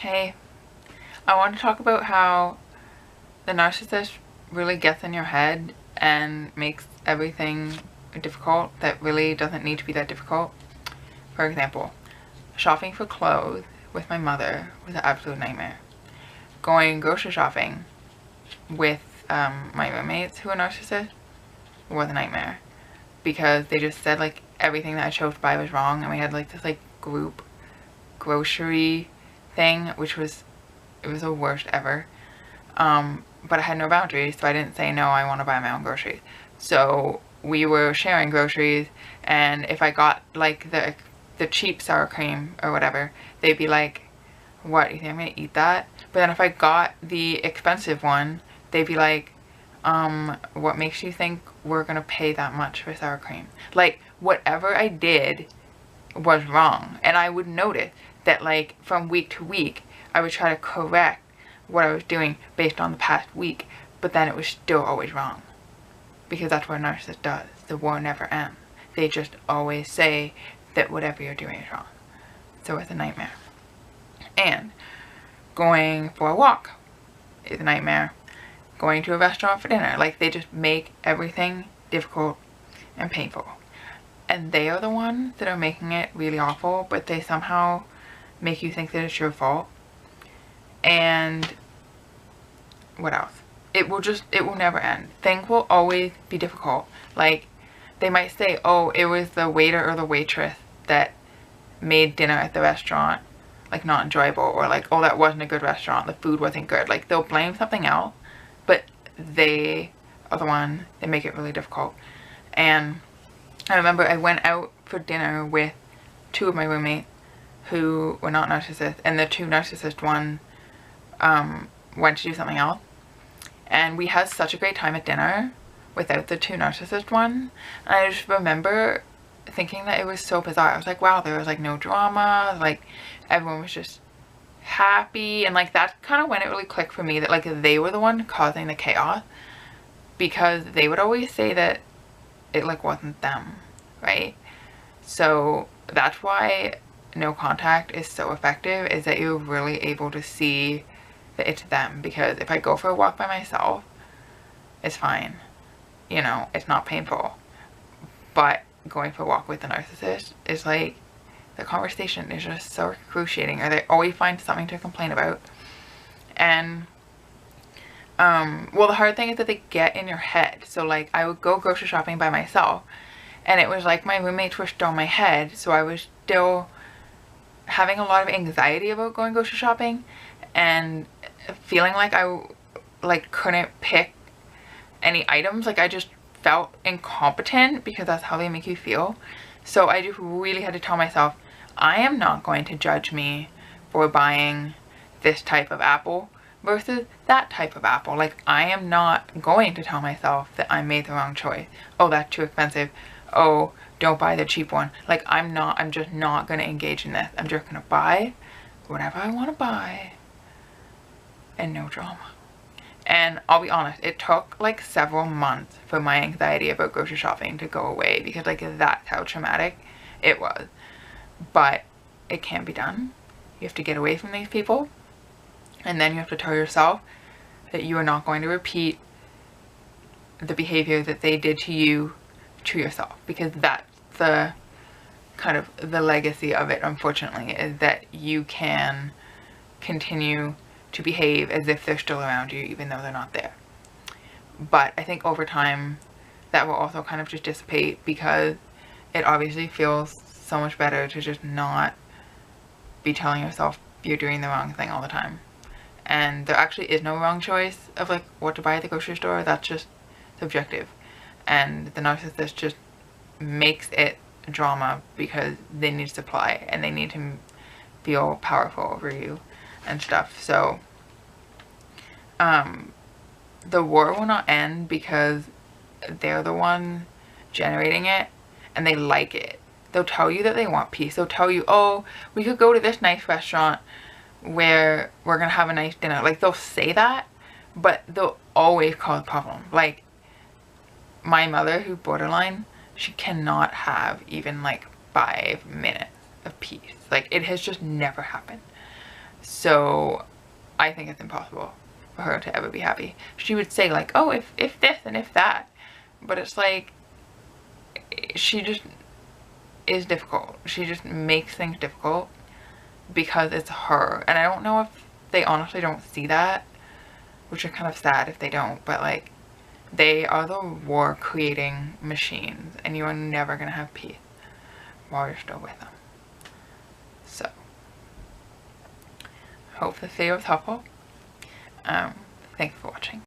Hey, I want to talk about how the narcissist really gets in your head and makes everything difficult that really doesn't need to be that difficult. For example, shopping for clothes with my mother was an absolute nightmare. Going grocery shopping with my roommates who are narcissists was a nightmare because they just said like everything that I chose to buy was wrong, and we had like this like group grocery thing, which was the worst ever. But I had no boundaries, so I didn't say no, I want to buy my own groceries. So we were sharing groceries, and if I got like the cheap sour cream or whatever, they'd be like, what, you think I'm gonna eat that? But then if I got the expensive one, they'd be like, what makes you think we're gonna pay that much for sour cream? Like, whatever I did was wrong. And I would notice that like from week to week, I would try to correct what I was doing based on the past week, but then it was still always wrong. Because that's what a narcissist does. The war never ends. They just always say that whatever you're doing is wrong. So it's a nightmare. And going for a walk is a nightmare. Going to a restaurant for dinner, like they just make everything difficult and painful. And they are the ones that are making it really awful, but they somehow make you think that it's your fault. And what else? It will never end. Things will always be difficult. Like, they might say, oh, it was the waiter or the waitress that made dinner at the restaurant like not enjoyable, or like, oh, that wasn't a good restaurant, the food wasn't good. Like, they'll blame something else, but they are the one that make it really difficult. And I remember I went out for dinner with two of my roommates who were not narcissists, and the two narcissist one went to do something else, and we had such a great time at dinner without the two narcissist one. And I just remember thinking that it was so bizarre. I was like, wow, there was like no drama, like everyone was just happy. And like that's kind of when it really clicked for me that like they were the one causing the chaos, because they would always say that it like wasn't them, right? So that's why no contact is so effective, is that you're really able to see that it's them. Because if I go for a walk by myself, it's fine, you know, it's not painful. But going for a walk with a narcissist is like, the conversation is just so excruciating, or they always find something to complain about. And well, the hard thing is that they get in your head. So like I would go grocery shopping by myself, and it was like my roommates were still in my head, so I was still having a lot of anxiety about going grocery shopping and feeling like I like couldn't pick any items. Like I just felt incompetent, because that's how they make you feel. So I just really had to tell myself, I am not going to judge me for buying this type of apple versus that type of apple. Like I am not going to tell myself that I made the wrong choice. Oh, that's too expensive. Oh, don't buy the cheap one. Like I'm just not going to engage in this. I'm just going to buy whatever I want to buy and no drama. And I'll be honest, it took like several months for my anxiety about grocery shopping to go away, because like that's how traumatic it was. But it can be done. You have to get away from these people, and then you have to tell yourself that you are not going to repeat the behavior that they did to you to yourself, because that's the kind of the legacy of it, unfortunately, is that you can continue to behave as if they're still around you even though they're not there. But I think over time that will also kind of just dissipate, because it obviously feels so much better to just not be telling yourself you're doing the wrong thing all the time. And there actually is no wrong choice of like what to buy at the grocery store. That's just subjective, and the narcissist just makes it drama because they need supply and they need to feel powerful over you and stuff. So the war will not end because they're the one generating it and they like it. They'll tell you that they want peace. They'll tell you, oh, we could go to this nice restaurant where we're gonna have a nice dinner. Like they'll say that, but they'll always cause problems. Like my mother, who's borderline, she cannot have even like 5 minutes of peace. Like it has just never happened. So I think it's impossible for her to ever be happy. She would say like, oh, if this and if that, but it's like, she just is difficult. She just makes things difficult because it's her. And I don't know if they honestly don't see that, which is kind of sad if they don't, but like, they are the war creating machines, and you are never gonna have peace while you're still with them. So, hope this video was helpful. Thanks for watching.